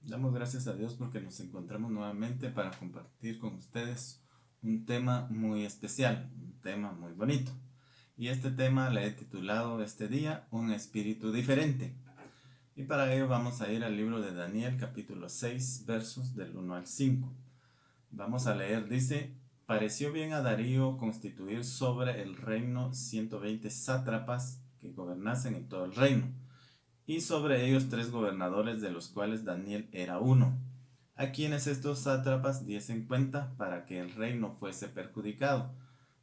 Damos gracias a Dios porque nos encontramos nuevamente para compartir con ustedes un tema muy especial, un tema muy bonito. Y este tema le he titulado este día Un espíritu diferente. Y para ello vamos a ir al libro de Daniel capítulo 6 versos del 1 al 5. Vamos a leer, dice: pareció bien a Darío constituir sobre el reino 120 sátrapas que gobernasen en todo el reino, y sobre ellos 3 gobernadores, de los cuales Daniel era uno, a quienes estos sátrapas diesen cuenta para que el reino fuese perjudicado.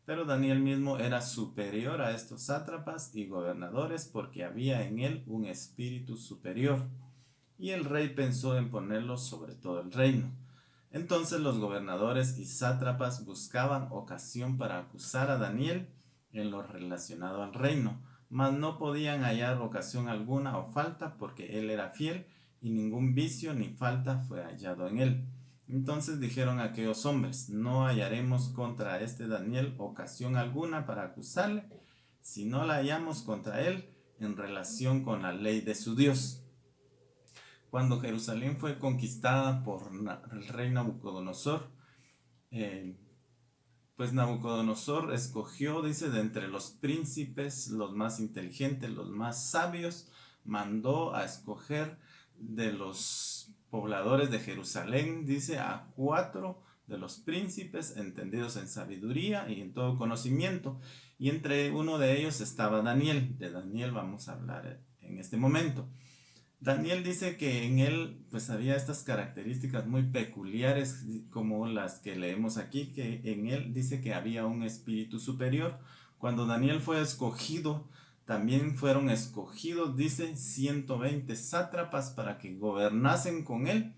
Pero Daniel mismo era superior a estos sátrapas y gobernadores, porque había en él un espíritu superior, y el rey pensó en ponerlo sobre todo el reino. Entonces los gobernadores y sátrapas buscaban ocasión para acusar a Daniel en lo relacionado al reino, mas no podían hallar ocasión alguna o falta, porque él era fiel y ningún vicio ni falta fue hallado en él. Entonces dijeron aquellos hombres: no hallaremos contra este Daniel ocasión alguna para acusarle, si no la hallamos contra él en relación con la ley de su Dios. Cuando Jerusalén fue conquistada por el rey Nabucodonosor, eh, pues Nabucodonosor escogió, dice, de entre los príncipes, los más inteligentes, los más sabios, mandó a escoger de los pobladores de Jerusalén, dice, a 4 de los príncipes entendidos en sabiduría y en todo conocimiento. Y entre uno de ellos estaba Daniel. De Daniel vamos a hablar en este momento. Daniel dice que en él pues había estas características muy peculiares como las que leemos aquí, que en él dice que había un espíritu superior. Cuando Daniel fue escogido, también fueron escogidos, dice, 120 sátrapas para que gobernasen con él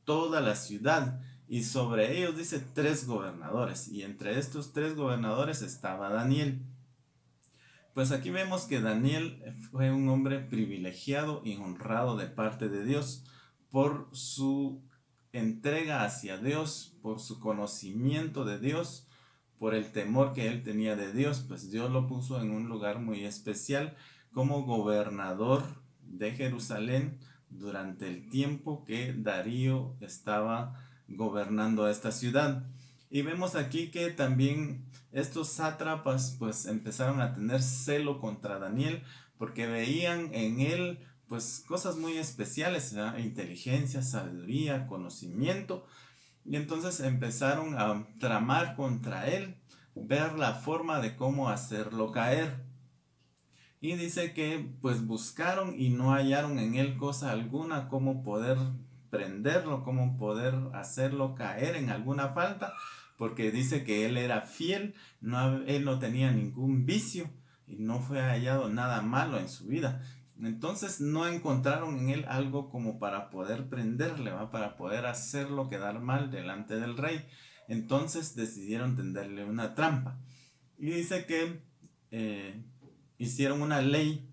toda la ciudad. Y sobre ellos dice 3 gobernadores, y entre estos 3 gobernadores estaba Daniel. Pues aquí vemos que Daniel fue un hombre privilegiado y honrado de parte de Dios por su entrega hacia Dios, por su conocimiento de Dios, por el temor que él tenía de Dios. Pues Dios lo puso en un lugar muy especial como gobernador de Jerusalén durante el tiempo que Darío estaba gobernando a esta ciudad. Y vemos aquí que también estos sátrapas pues empezaron a tener celo contra Daniel, porque veían en él pues cosas muy especiales, ¿verdad? Inteligencia, sabiduría, conocimiento, y entonces empezaron a tramar contra él, ver la forma de cómo hacerlo caer. Y dice que pues buscaron y no hallaron en él cosa alguna como poder prenderlo, como poder hacerlo caer en alguna falta, porque dice que él era fiel, él no tenía ningún vicio y no fue hallado nada malo en su vida. Entonces no encontraron en él algo como para poder prenderle, ¿va? Para poder hacerlo quedar mal delante del rey. Entonces decidieron tenderle una trampa. Y dice que eh, hicieron una ley,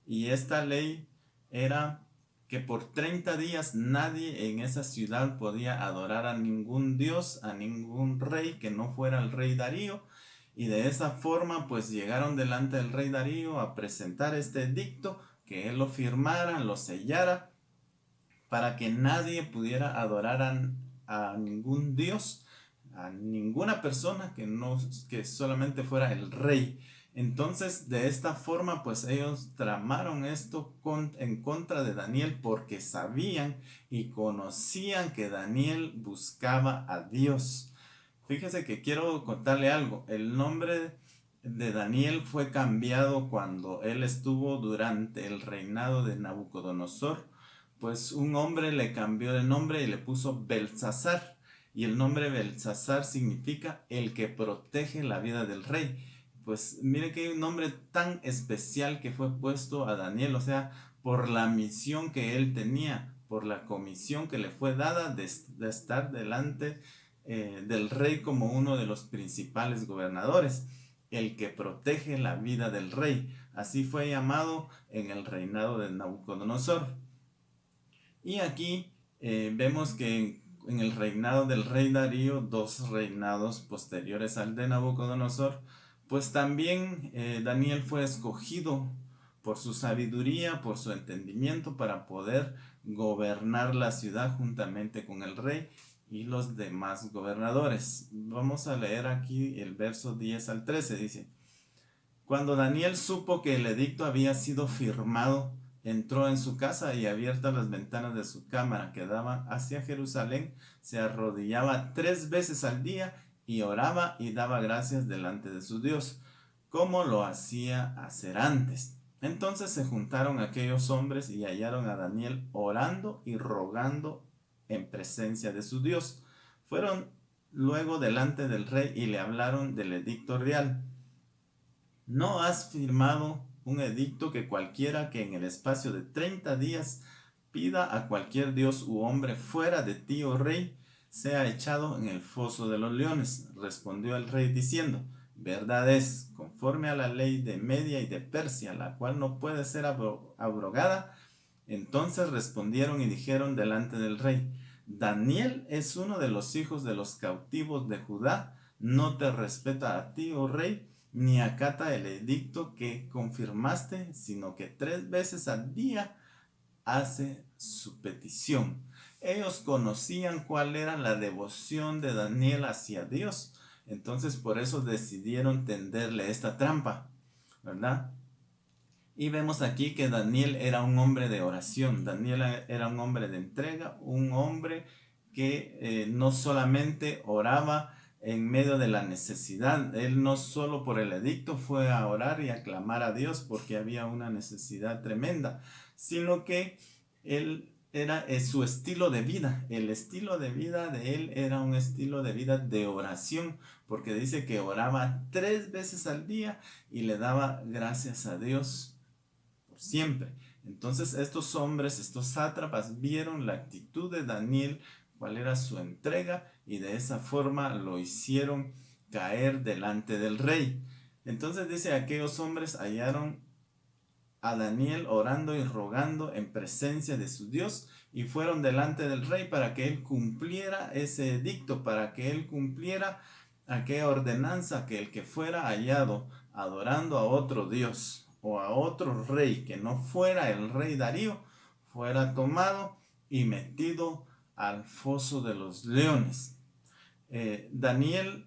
y esta ley era que por 30 días nadie en esa ciudad podía adorar a ningún dios, a ningún rey que no fuera el rey Darío. Y de esa forma pues llegaron delante del rey Darío a presentar este edicto, que él lo firmara, lo sellara, para que nadie pudiera adorar a ningún dios, a ninguna persona que solamente fuera el rey. Entonces de esta forma pues ellos tramaron esto en contra de Daniel, porque sabían y conocían que Daniel buscaba a Dios. Fíjese que quiero contarle algo. El nombre de Daniel fue cambiado cuando él estuvo durante el reinado de Nabucodonosor, pues un hombre le cambió de nombre y le puso Belsasar. Y el nombre Belsasar significa el que protege la vida del rey. Pues mire qué nombre tan especial que fue puesto a Daniel, o sea, por la misión que él tenía, por la comisión que le fue dada de estar delante del rey como uno de los principales gobernadores, el que protege la vida del rey. Así fue llamado en el reinado de Nabucodonosor. Y aquí vemos que en el reinado del rey Darío, 2 reinados posteriores al de Nabucodonosor, pues también Daniel fue escogido por su sabiduría, por su entendimiento para poder gobernar la ciudad juntamente con el rey y los demás gobernadores. Vamos a leer aquí el verso 10 al 13, dice: Cuando Daniel supo que el edicto había sido firmado, entró en su casa y, abiertas las ventanas de su cámara que daban hacia Jerusalén, se arrodillaba 3 veces al día y oraba y daba gracias delante de su Dios, como lo hacía hacer antes. Entonces se juntaron aquellos hombres y hallaron a Daniel orando y rogando en presencia de su Dios. Fueron luego delante del rey y le hablaron del edicto real. ¿No has firmado un edicto que cualquiera que en el espacio de 30 días pida a cualquier dios u hombre fuera de ti, oh rey, sea echado en el foso de los leones? Respondió el rey diciendo: verdad es, conforme a la ley de Media y de Persia, la cual no puede ser abrogada. Entonces respondieron y dijeron delante del rey: Daniel es uno de los hijos de los cautivos de Judá, no te respeta a ti, oh rey, ni acata el edicto que confirmaste, sino que 3 veces al día hace su petición. Ellos conocían cuál era la devoción de Daniel hacia Dios, entonces por eso decidieron tenderle esta trampa, ¿verdad? Y vemos aquí que Daniel era un hombre de oración, Daniel era un hombre de entrega, un hombre que no solamente oraba en medio de la necesidad, él no solo por el edicto fue a orar y a clamar a Dios porque había una necesidad tremenda, sino que él era su estilo de vida, el estilo de vida de él era un estilo de vida de oración, porque dice que oraba 3 veces al día y le daba gracias a Dios por siempre. Entonces estos hombres, estos sátrapas, vieron la actitud de Daniel, cuál era su entrega, y de esa forma lo hicieron caer delante del rey. Entonces dice: aquellos hombres hallaron a Daniel orando y rogando en presencia de su Dios, y fueron delante del rey para que él cumpliera ese edicto, para que él cumpliera aquella ordenanza, que el que fuera hallado adorando a otro Dios o a otro rey que no fuera el rey Darío, fuera tomado y metido al foso de los leones. Daniel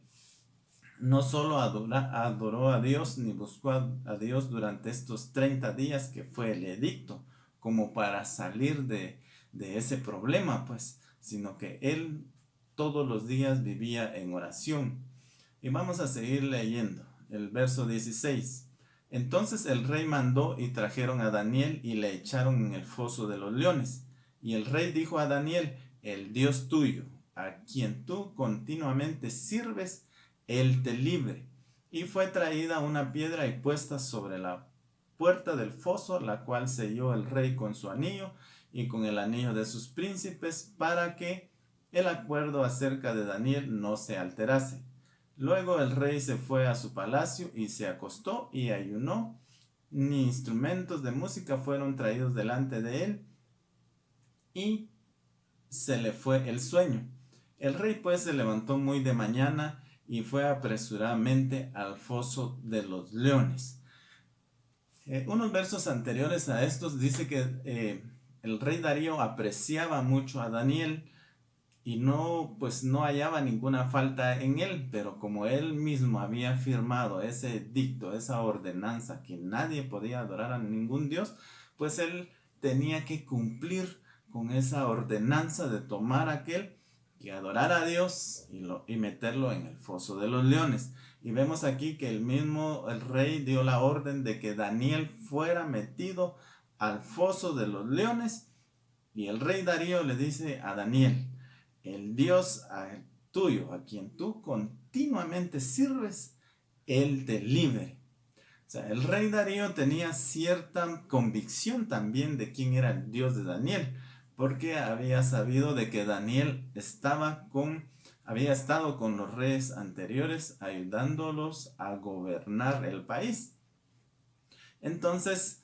no solo adoró a Dios ni buscó a Dios durante estos 30 días que fue el edicto, como para salir de ese problema, pues, sino que él todos los días vivía en oración. Y vamos a seguir leyendo el verso 16. Entonces el rey mandó y trajeron a Daniel y le echaron en el foso de los leones. Y el rey dijo a Daniel: el Dios tuyo, a quien tú continuamente sirves, él te libre. Y fue traída una piedra y puesta sobre la puerta del foso, la cual selló el rey con su anillo y con el anillo de sus príncipes, para que el acuerdo acerca de Daniel no se alterase. Luego el rey se fue a su palacio y se acostó y ayunó. Ni instrumentos de música fueron traídos delante de él, y se le fue el sueño. El rey pues se levantó muy de mañana y fue apresuradamente al foso de los leones. Unos versos anteriores a estos dice que el rey Darío apreciaba mucho a Daniel y no hallaba ninguna falta en él, pero como él mismo había firmado ese edicto, esa ordenanza, que nadie podía adorar a ningún dios, pues él tenía que cumplir con esa ordenanza de tomar aquel que adorara a Dios y meterlo en el foso de los leones. Y vemos aquí que el rey dio la orden de que Daniel fuera metido al foso de los leones, y el rey Darío le dice a Daniel: el Dios tuyo, a quien tú continuamente sirves, él te libre. O sea, el rey Darío tenía cierta convicción también de quién era el Dios de Daniel, porque había sabido de que Daniel había estado con los reyes anteriores ayudándolos a gobernar el país. Entonces,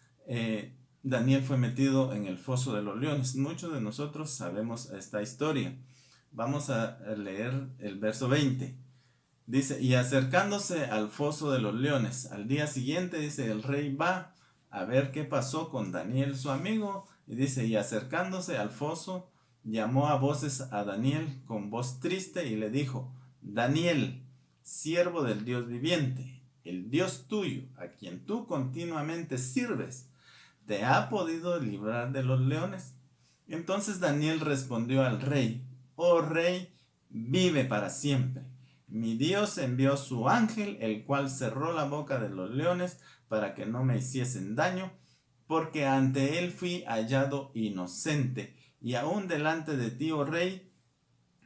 Daniel fue metido en el foso de los leones. Muchos de nosotros sabemos esta historia. Vamos a leer el verso 20. Dice: y acercándose al foso de los leones, al día siguiente, dice, el rey va a ver qué pasó con Daniel, su amigo. Y dice, y acercándose al foso, llamó a voces a Daniel con voz triste y le dijo, Daniel, siervo del Dios viviente, el Dios tuyo, a quien tú continuamente sirves, ¿te ha podido librar de los leones? Entonces Daniel respondió al rey, oh rey, vive para siempre. Mi Dios envió su ángel, el cual cerró la boca de los leones para que no me hiciesen daño, porque ante él fui hallado inocente, y aún delante de ti, oh rey,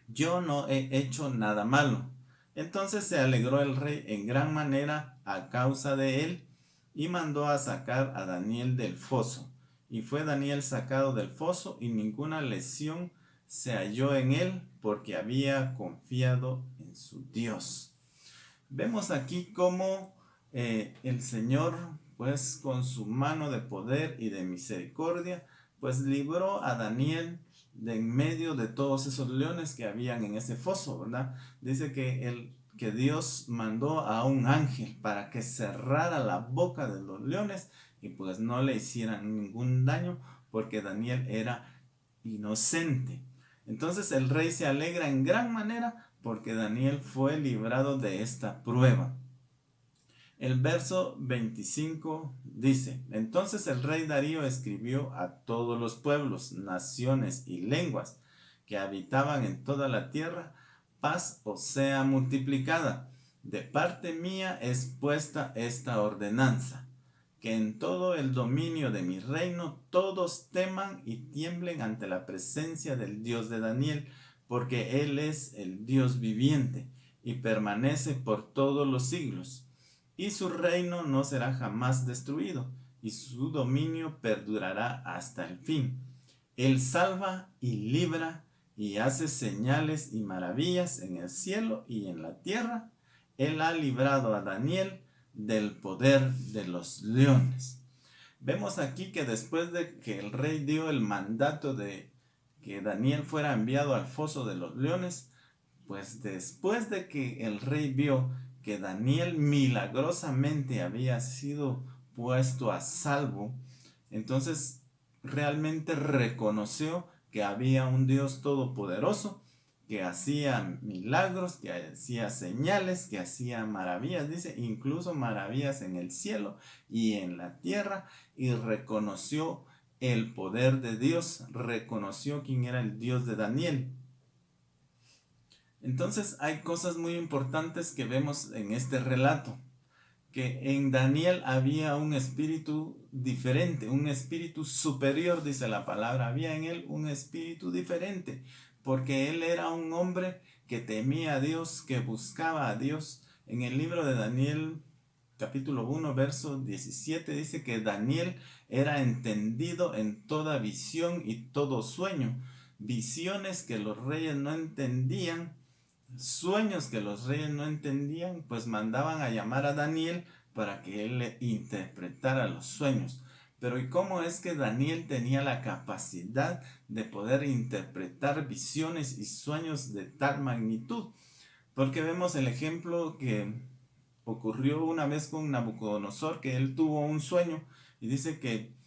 yo no he hecho nada malo. Entonces se alegró el rey en gran manera a causa de él, y mandó a sacar a Daniel del foso. Y fue Daniel sacado del foso, y ninguna lesión se halló en él, porque había confiado en su Dios. Vemos aquí cómo el Señor, pues con su mano de poder y de misericordia, pues libró a Daniel de en medio de todos esos leones que habían en ese foso, ¿verdad? Dice que Dios mandó a un ángel para que cerrara la boca de los leones y pues no le hicieran ningún daño porque Daniel era inocente. Entonces el rey se alegra en gran manera porque Daniel fue librado de esta prueba. El verso 25 dice, entonces el rey Darío escribió a todos los pueblos, naciones y lenguas que habitaban en toda la tierra, paz os sea multiplicada. De parte mía es puesta esta ordenanza, que en todo el dominio de mi reino todos teman y tiemblen ante la presencia del Dios de Daniel, porque Él es el Dios viviente y permanece por todos los siglos. Y su reino no será jamás destruido, y su dominio perdurará hasta el fin. Él salva y libra y hace señales y maravillas en el cielo y en la tierra. Él ha librado a Daniel del poder de los leones. Vemos aquí que después de que el rey dio el mandato de que Daniel fuera enviado al foso de los leones, pues después de que el rey vio que Daniel milagrosamente había sido puesto a salvo, entonces realmente reconoció que había un Dios todopoderoso que hacía milagros, que hacía señales, que hacía maravillas, dice, incluso maravillas en el cielo y en la tierra, y reconoció el poder de Dios, reconoció quién era el Dios de Daniel. Entonces hay cosas muy importantes que vemos en este relato, que en Daniel había un espíritu diferente, un espíritu superior, dice la palabra, había en él un espíritu diferente, porque él era un hombre que temía a Dios, que buscaba a Dios. En el libro de Daniel, capítulo 1, verso 17, dice que Daniel era entendido en toda visión y todo sueño, visiones que los reyes no entendían, sueños que los reyes no entendían, pues mandaban a llamar a Daniel para que él le interpretara los sueños. Pero ¿y cómo es que Daniel tenía la capacidad de poder interpretar visiones y sueños de tal magnitud? Porque vemos el ejemplo que ocurrió una vez con Nabucodonosor, que él tuvo un sueño y dice que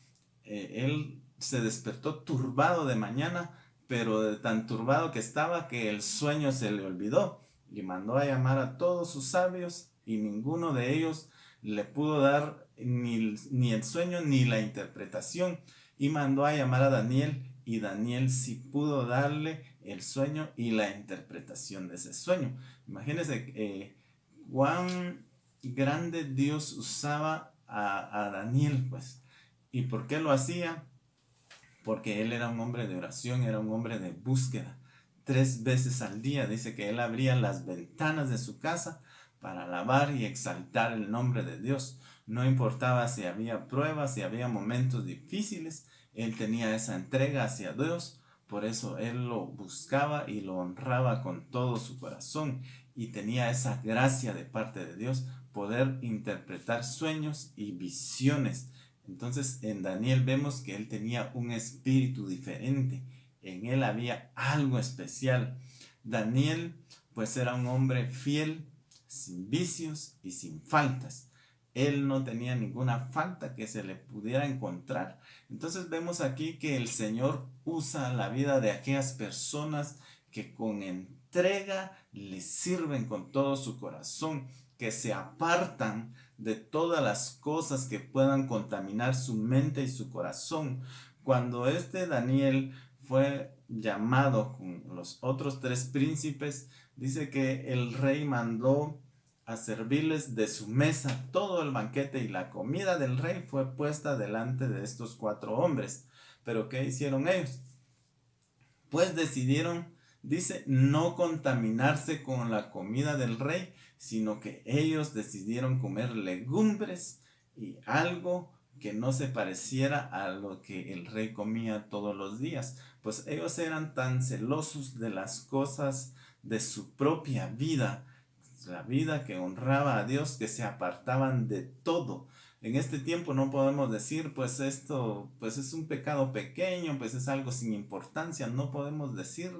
él se despertó turbado de mañana, pero de tan turbado que estaba que el sueño se le olvidó, y mandó a llamar a todos sus sabios y ninguno de ellos le pudo dar ni el sueño ni la interpretación, y mandó a llamar a Daniel, y Daniel sí pudo darle el sueño y la interpretación de ese sueño. Imagínense cuán grande Dios usaba a Daniel, pues. ¿Y por qué lo hacía? Porque él era un hombre de oración, era un hombre de búsqueda. 3 veces al día dice que él abría las ventanas de su casa para alabar y exaltar el nombre de Dios. No importaba si había pruebas, si había momentos difíciles, él tenía esa entrega hacia Dios. Por eso él lo buscaba y lo honraba con todo su corazón, y tenía esa gracia de parte de Dios, poder interpretar sueños y visiones. Entonces en Daniel vemos que él tenía un espíritu diferente, en él había algo especial. Daniel pues era un hombre fiel, sin vicios y sin faltas. Él no tenía ninguna falta que se le pudiera encontrar. Entonces vemos aquí que el Señor usa la vida de aquellas personas que con entrega le sirven con todo su corazón, que se apartan de todas las cosas que puedan contaminar su mente y su corazón. Cuando este Daniel fue llamado con los otros tres príncipes, dice que el rey mandó a servirles de su mesa. Todo el banquete y la comida del rey fue puesta delante de estos cuatro hombres. Pero ¿qué hicieron ellos? Pues decidieron, dice, no contaminarse con la comida del rey, sino que ellos decidieron comer legumbres y algo que no se pareciera a lo que el rey comía todos los días. Pues ellos eran tan celosos de las cosas de su propia vida, la vida que honraba a Dios, que se apartaban de todo. En este tiempo no podemos decir, pues esto, pues es un pecado pequeño, pues es algo sin importancia. No podemos decir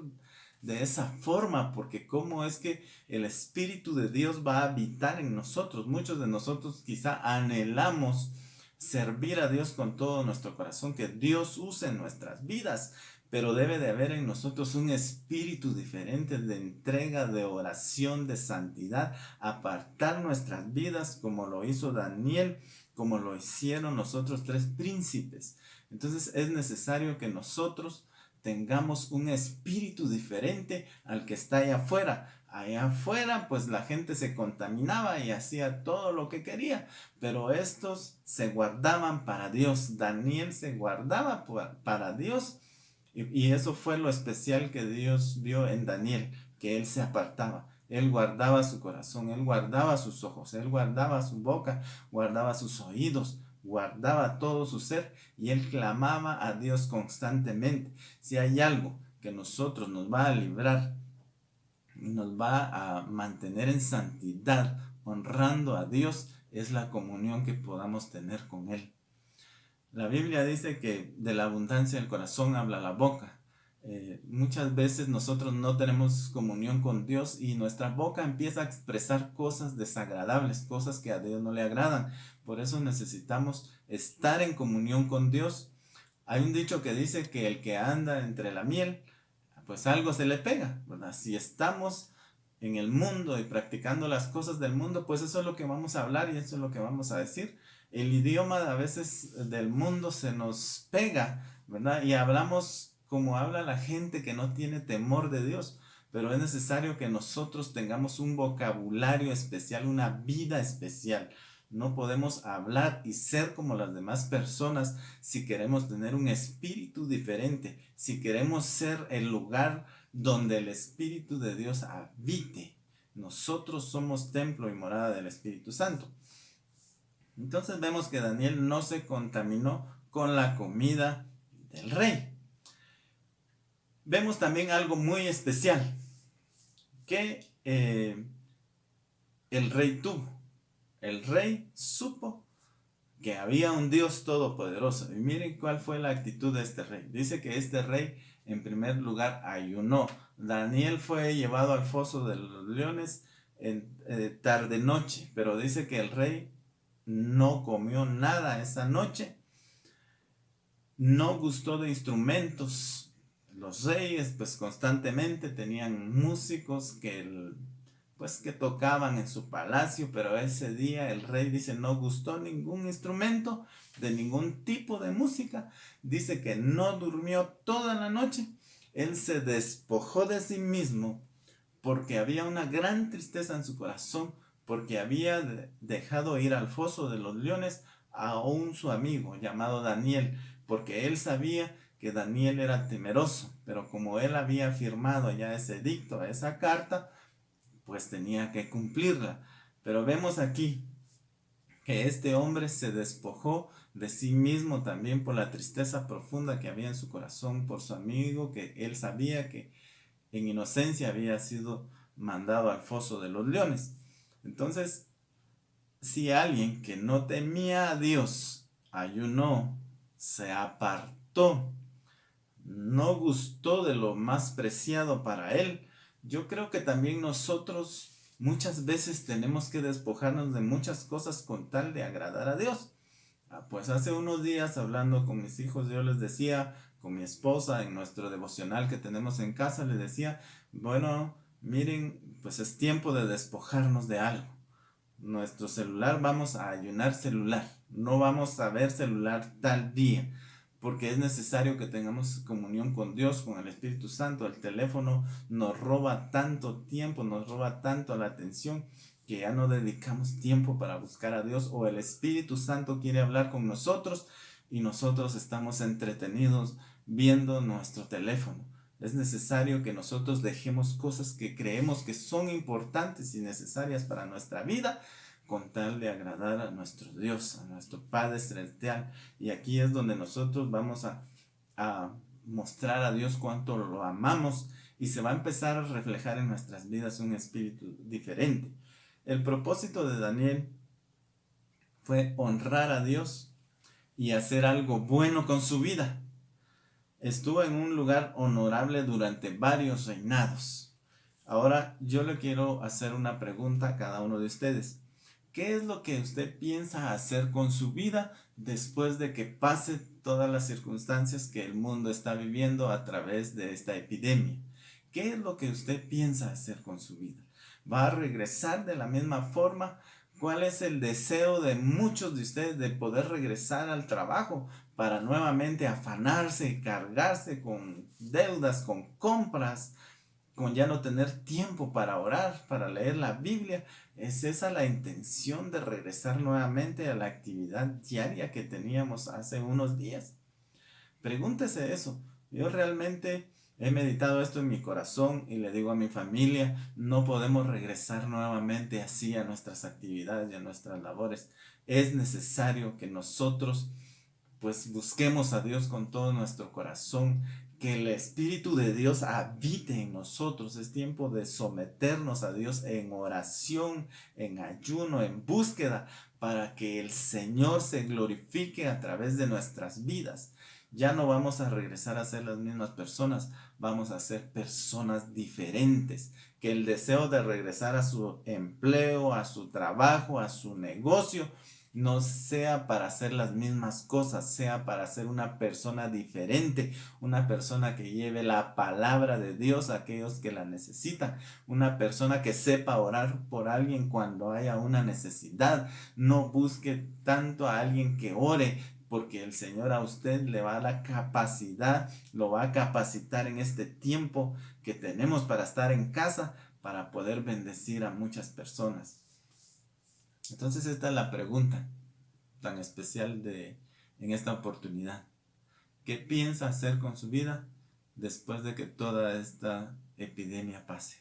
de esa forma, porque cómo es que el Espíritu de Dios va a habitar en nosotros. Muchos de nosotros quizá anhelamos servir a Dios con todo nuestro corazón, que Dios use nuestras vidas, pero debe de haber en nosotros un espíritu diferente de entrega, de oración, de santidad, apartar nuestras vidas como lo hizo Daniel, como lo hicieron los otros tres príncipes. Entonces es necesario que nosotros tengamos un espíritu diferente al que está allá afuera. Allá afuera pues la gente se contaminaba y hacía todo lo que quería, pero estos se guardaban para Dios. Daniel se guardaba para Dios, y eso fue lo especial que Dios vio en Daniel, que él se apartaba. Él guardaba su corazón, él guardaba sus ojos, él guardaba su boca, guardaba sus oídos, guardaba todo su ser, y él clamaba a Dios constantemente. Si hay algo que nosotros nos va a librar y nos va a mantener en santidad, honrando a Dios, es la comunión que podamos tener con Él. La Biblia dice que de la abundancia del corazón habla la boca. Muchas veces nosotros no tenemos comunión con Dios y nuestra boca empieza a expresar cosas desagradables, cosas que a Dios no le agradan. Por eso necesitamos estar en comunión con Dios. Hay un dicho que dice que el que anda entre la miel, pues algo se le pega, ¿verdad? Si estamos en el mundo y practicando las cosas del mundo, pues eso es lo que vamos a hablar y eso es lo que vamos a decir. El idioma a veces del mundo se nos pega, ¿verdad? Y hablamos como habla la gente que no tiene temor de Dios, pero es necesario que nosotros tengamos un vocabulario especial, una vida especial. No podemos hablar y ser como las demás personas si queremos tener un espíritu diferente, si queremos ser el lugar donde el Espíritu de Dios habite. Nosotros somos templo y morada del Espíritu Santo. Entonces vemos que Daniel no se contaminó con la comida del rey. Vemos también algo muy especial que el rey tuvo. El rey supo que había un Dios todopoderoso. Y miren cuál fue la actitud de este rey. Dice que este rey en primer lugar ayunó. Daniel fue llevado al foso de los leones en tarde noche, pero dice que el rey no comió nada esa noche, no gustó de instrumentos. Los reyes pues constantemente tenían músicos que tocaban en su palacio, pero ese día el rey dice no gustó ningún instrumento de ningún tipo de música. Dice que no durmió toda la noche. Él se despojó de sí mismo porque había una gran tristeza en su corazón, porque había dejado ir al foso de los leones a su amigo llamado Daniel, porque él sabía que Daniel era temeroso, pero como él había firmado ya ese edicto, esa carta, pues tenía que cumplirla. Pero vemos aquí que este hombre se despojó de sí mismo también por la tristeza profunda que había en su corazón por su amigo, que él sabía que en inocencia había sido mandado al foso de los leones. Entonces, si alguien que no temía a Dios ayunó, se apartó, no gustó de lo más preciado para él, yo creo que también nosotros muchas veces tenemos que despojarnos de muchas cosas con tal de agradar a Dios. Pues hace unos días hablando con mis hijos, yo les decía, con mi esposa en nuestro devocional que tenemos en casa, les decía, bueno, miren, pues es tiempo de despojarnos de algo. Nuestro celular, vamos a ayunar celular, no vamos a ver celular tal día, porque es necesario que tengamos comunión con Dios, con el Espíritu Santo. El teléfono nos roba tanto tiempo, nos roba tanto la atención, que ya no dedicamos tiempo para buscar a Dios, o el Espíritu Santo quiere hablar con nosotros y nosotros estamos entretenidos viendo nuestro teléfono. Es necesario que nosotros dejemos cosas que creemos que son importantes y necesarias para nuestra vida, con tal de agradar a nuestro Dios, a nuestro Padre Celestial. Y aquí es donde nosotros vamos a mostrar a Dios cuánto lo amamos, y se va a empezar a reflejar en nuestras vidas un espíritu diferente. El propósito de Daniel fue honrar a Dios y hacer algo bueno con su vida. Estuvo en un lugar honorable durante varios reinados. Ahora yo le quiero hacer una pregunta a cada uno de ustedes. ¿Qué es lo que usted piensa hacer con su vida después de que pase todas las circunstancias que el mundo está viviendo a través de esta epidemia? ¿Qué es lo que usted piensa hacer con su vida? ¿Va a regresar de la misma forma? ¿Cuál es el deseo de muchos de ustedes de poder regresar al trabajo para nuevamente afanarse y cargarse con deudas, con compras, con ya no tener tiempo para orar, para leer la Biblia? ¿Es esa la intención de regresar nuevamente a la actividad diaria que teníamos hace unos días? Pregúntese eso. Yo realmente he meditado esto en mi corazón y le digo a mi familia, no podemos regresar nuevamente así a nuestras actividades y a nuestras labores. Es necesario que nosotros pues busquemos a Dios con todo nuestro corazón, que el Espíritu de Dios habite en nosotros. Es tiempo de someternos a Dios en oración, en ayuno, en búsqueda, para que el Señor se glorifique a través de nuestras vidas. Ya no vamos a regresar a ser las mismas personas, vamos a ser personas diferentes. Que el deseo de regresar a su empleo, a su trabajo, a su negocio, no sea para hacer las mismas cosas, sea para ser una persona diferente, una persona que lleve la palabra de Dios a aquellos que la necesitan, una persona que sepa orar por alguien cuando haya una necesidad. No busque tanto a alguien que ore, porque el Señor a usted le va a dar la capacidad, lo va a capacitar en este tiempo que tenemos para estar en casa, para poder bendecir a muchas personas. Entonces esta es la pregunta tan especial en esta oportunidad. ¿Qué piensa hacer con su vida después de que toda esta epidemia pase?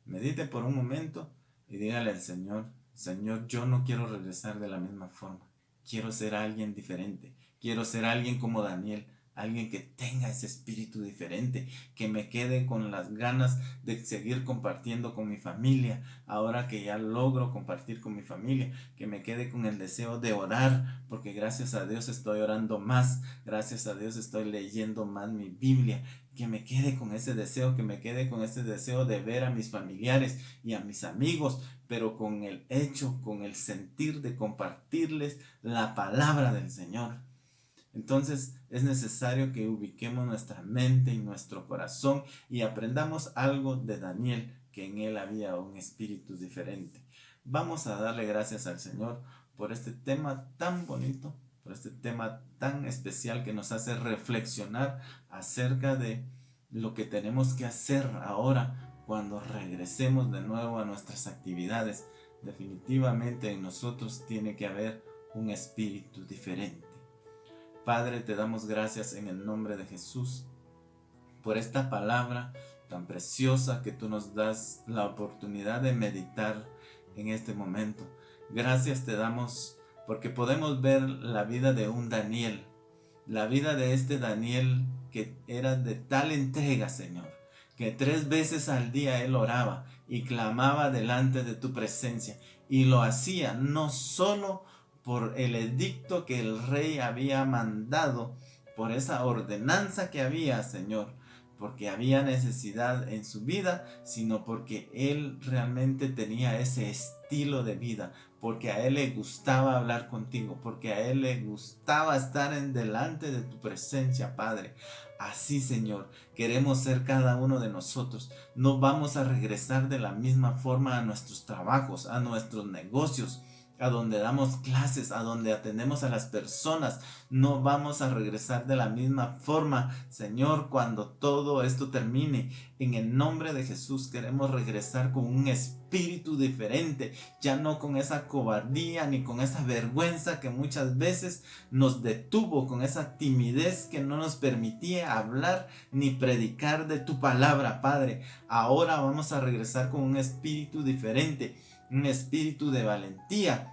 Medite por un momento y dígale al Señor, Señor, yo no quiero regresar de la misma forma. Quiero ser alguien diferente. Quiero ser alguien como Daniel. Alguien que tenga ese espíritu diferente, que me quede con las ganas de seguir compartiendo con mi familia, ahora que ya logro compartir con mi familia, que me quede con el deseo de orar, porque gracias a Dios estoy orando más, gracias a Dios estoy leyendo más mi Biblia, que me quede con ese deseo, que me quede con ese deseo de ver a mis familiares y a mis amigos, pero con el hecho, con el sentir de compartirles la palabra del Señor. Entonces es necesario que ubiquemos nuestra mente y nuestro corazón y aprendamos algo de Daniel, que en él había un espíritu diferente. Vamos a darle gracias al Señor por este tema tan bonito, por este tema tan especial que nos hace reflexionar acerca de lo que tenemos que hacer ahora cuando regresemos de nuevo a nuestras actividades. Definitivamente en nosotros tiene que haber un espíritu diferente. Padre, te damos gracias en el nombre de Jesús por esta palabra tan preciosa que tú nos das la oportunidad de meditar en este momento. Gracias te damos porque podemos ver la vida de un Daniel, la vida de este Daniel que era de tal entrega, Señor, que 3 veces al día él oraba y clamaba delante de tu presencia, y lo hacía no solo por el edicto que el rey había mandado, por esa ordenanza que había, Señor, porque había necesidad en su vida, sino porque él realmente tenía ese estilo de vida, porque a él le gustaba hablar contigo, porque a él le gustaba estar en delante de tu presencia, Padre. Así, Señor, queremos ser cada uno de nosotros. No vamos a regresar de la misma forma a nuestros trabajos, a nuestros negocios, a donde damos clases, a donde atendemos a las personas. No vamos a regresar de la misma forma, Señor, cuando todo esto termine. En el nombre de Jesús queremos regresar con un espíritu diferente, ya no con esa cobardía ni con esa vergüenza que muchas veces nos detuvo, con esa timidez que no nos permitía hablar ni predicar de tu palabra, Padre. Ahora vamos a regresar con un espíritu diferente, un espíritu de valentía.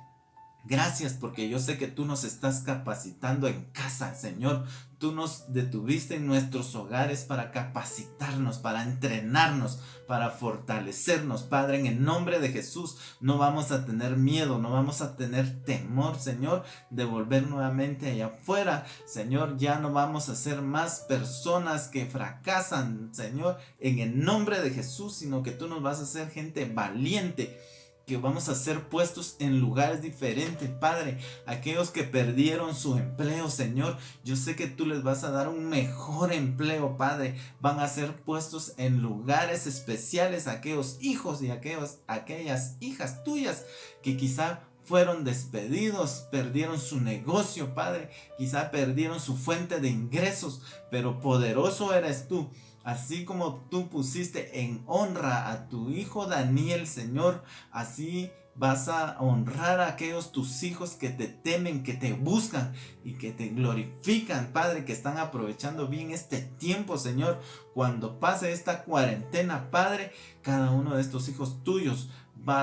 Gracias porque yo sé que tú nos estás capacitando en casa, Señor. Tú nos detuviste en nuestros hogares para capacitarnos, para entrenarnos, para fortalecernos, Padre. En el nombre de Jesús no vamos a tener miedo, no vamos a tener temor, Señor, de volver nuevamente allá afuera. Señor, ya no vamos a ser más personas que fracasan, Señor, en el nombre de Jesús, sino que tú nos vas a hacer gente valiente, que vamos a ser puestos en lugares diferentes, Padre. Aquellos que perdieron su empleo, Señor, yo sé que tú les vas a dar un mejor empleo, Padre. Van a ser puestos en lugares especiales aquellos hijos y aquellas hijas tuyas que quizá fueron despedidos, perdieron su negocio, Padre. Quizá perdieron su fuente de ingresos, pero poderoso eres tú. Así como tú pusiste en honra a tu hijo Daniel, Señor, así vas a honrar a aquellos tus hijos que te temen, que te buscan y que te glorifican, Padre, que están aprovechando bien este tiempo, Señor. Cuando pase esta cuarentena, Padre, cada uno de estos hijos tuyos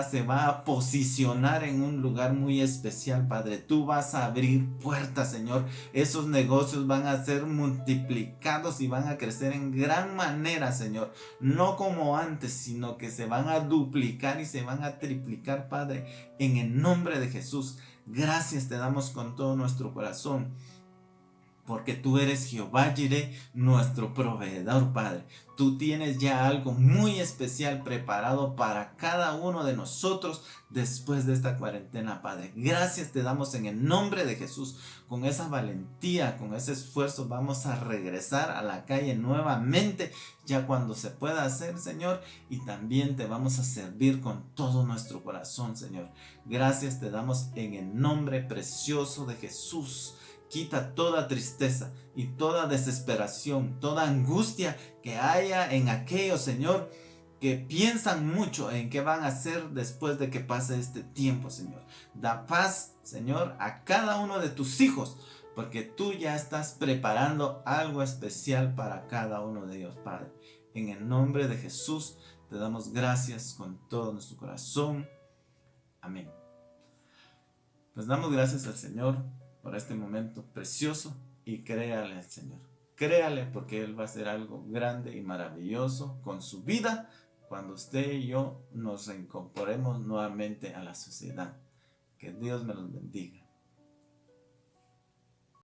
se va a posicionar en un lugar muy especial, Padre. Tú vas a abrir puertas, Señor. Esos negocios van a ser multiplicados y van a crecer en gran manera, Señor. No como antes, sino que se van a duplicar y se van a triplicar, Padre, en el nombre de Jesús. Gracias te damos con todo nuestro corazón, porque tú eres Jehová Jireh, nuestro proveedor, Padre. Tú tienes ya algo muy especial preparado para cada uno de nosotros después de esta cuarentena, Padre. Gracias te damos en el nombre de Jesús. Con esa valentía, con ese esfuerzo, vamos a regresar a la calle nuevamente, ya cuando se pueda hacer, Señor. Y también te vamos a servir con todo nuestro corazón, Señor. Gracias te damos en el nombre precioso de Jesús. Quita toda tristeza y toda desesperación, toda angustia que haya en aquellos, Señor, que piensan mucho en qué van a hacer después de que pase este tiempo, Señor. Da paz, Señor, a cada uno de tus hijos, porque tú ya estás preparando algo especial para cada uno de ellos, Padre. En el nombre de Jesús te damos gracias con todo nuestro corazón. Amén. Pues damos gracias al Señor por este momento precioso y créale al Señor. Créale porque Él va a hacer algo grande y maravilloso con su vida cuando usted y yo nos reincorporemos nuevamente a la sociedad. Que Dios me los bendiga.